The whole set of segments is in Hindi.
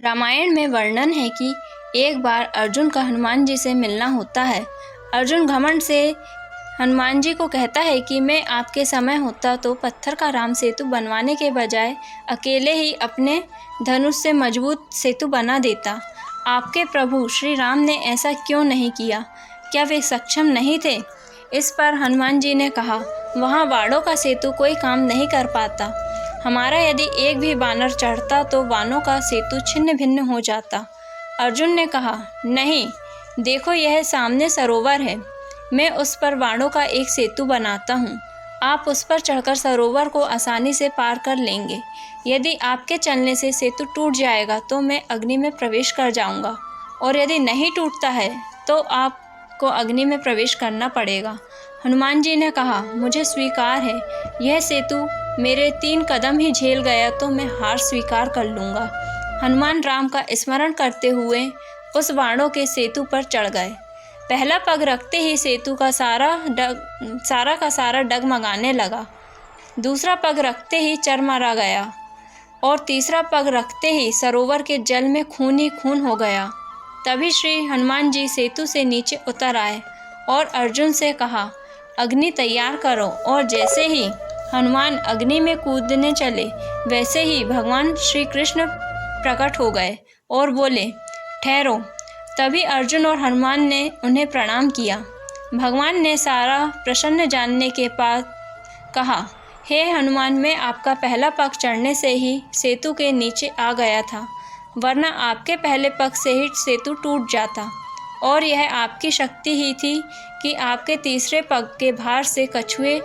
रामायण में वर्णन है कि एक बार अर्जुन का हनुमान जी से मिलना होता है। अर्जुन घमंड से हनुमान जी को कहता है कि मैं आपके समय होता तो पत्थर का राम सेतु बनवाने के बजाय अकेले ही अपने धनुष से मजबूत सेतु बना देता। आपके प्रभु श्री राम ने ऐसा क्यों नहीं किया? क्या वे सक्षम नहीं थे? इस पर हनुमान जी ने कहा, वहाँ वाणों का सेतु कोई काम नहीं कर पाता। हमारा यदि एक भी बानर चढ़ता तो वानों का सेतु छिन्न भिन्न हो जाता। अर्जुन ने कहा, नहीं, देखो यह सामने सरोवर है, मैं उस पर वाणों का एक सेतु बनाता हूँ। आप उस पर चढ़कर सरोवर को आसानी से पार कर लेंगे। यदि आपके चलने से सेतु टूट जाएगा तो मैं अग्नि में प्रवेश कर जाऊँगा, और यदि नहीं टूटता है तो आपको अग्नि में प्रवेश करना पड़ेगा। हनुमान जी ने कहा, मुझे स्वीकार है, यह सेतु मेरे 3 कदम ही झेल गया तो मैं हार स्वीकार कर लूँगा। हनुमान राम का स्मरण करते हुए उस वाणों के सेतु पर चढ़ गए। पहला पग रखते ही सेतु का सारा डगमगाने लगा। दूसरा पग रखते ही चरमरा गया और तीसरा पग रखते ही सरोवर के जल में खून ही खून हो गया। तभी श्री हनुमान जी सेतु से नीचे उतर आए और अर्जुन से कहा, अग्नि तैयार करो। और जैसे ही हनुमान अग्नि में कूदने चले वैसे ही भगवान श्री कृष्ण प्रकट हो गए और बोले, ठहरो। तभी अर्जुन और हनुमान ने उन्हें प्रणाम किया। भगवान ने सारा प्रसन्न जानने के बाद कहा, हे हनुमान, मैं आपका पहला पग चढ़ने से ही सेतु के नीचे आ गया था, वरना आपके पहले पग से ही सेतु टूट जाता। और यह आपकी शक्ति ही थी कि आपके तीसरे पग के भार से कछुए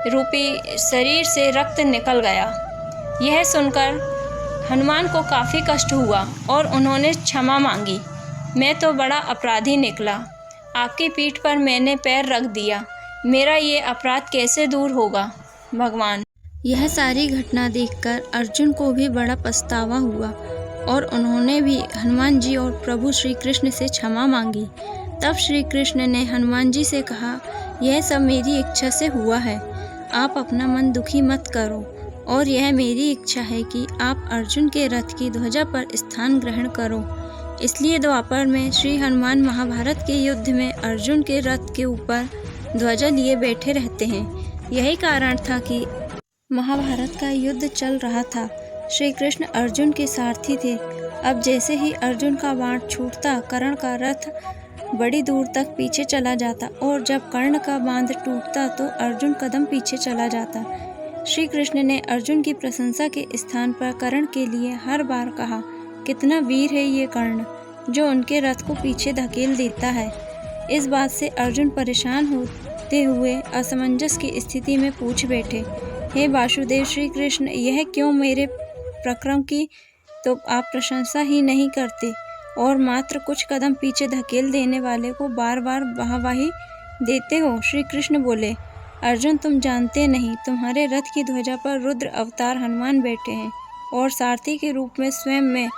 रूपी शरीर से रक्त निकल गया। यह सुनकर हनुमान को काफ़ी कष्ट हुआ और उन्होंने क्षमा मांगी। मैं तो बड़ा अपराधी निकला, आपकी पीठ पर मैंने पैर रख दिया, मेरा ये अपराध कैसे दूर होगा भगवान। यह सारी घटना देखकर अर्जुन को भी बड़ा पछतावा हुआ और उन्होंने भी हनुमान जी और प्रभु श्री कृष्ण से क्षमा मांगी। तब श्री कृष्ण ने हनुमान जी से कहा, यह सब मेरी इच्छा से हुआ है, आप अपना मन दुखी मत करो, और यह मेरी इच्छा है कि आप अर्जुन के रथ की ध्वजा पर स्थान ग्रहण करो। इसलिए द्वापर में श्री हनुमान महाभारत के युद्ध में अर्जुन के रथ के ऊपर ध्वजा लिए बैठे रहते हैं। यही कारण था कि महाभारत का युद्ध चल रहा था। श्री कृष्ण अर्जुन के सारथी थे। अब जैसे ही अर्जुन का बाण छूटता, कर्ण का रथ बड़ी दूर तक पीछे चला जाता, और जब कर्ण का बांध टूटता तो अर्जुन कदम पीछे चला जाता। श्री कृष्ण ने अर्जुन की प्रशंसा के स्थान पर कर्ण के लिए हर बार कहा, कितना वीर है ये कर्ण, जो उनके रथ को पीछे धकेल देता है। इस बात से अर्जुन परेशान होते हुए असमंजस की स्थिति में पूछ बैठे, हे वासुदेव श्री कृष्ण, यह क्यों मेरे पराक्रम की तो आप प्रशंसा ही नहीं करते और मात्र कुछ कदम पीछे धकेल देने वाले को बार बार वाहवाही देते हो? श्री कृष्ण बोले, अर्जुन, तुम जानते नहीं, तुम्हारे रथ की ध्वजा पर रुद्र अवतार हनुमान बैठे हैं और सारथी के रूप में स्वयं मैं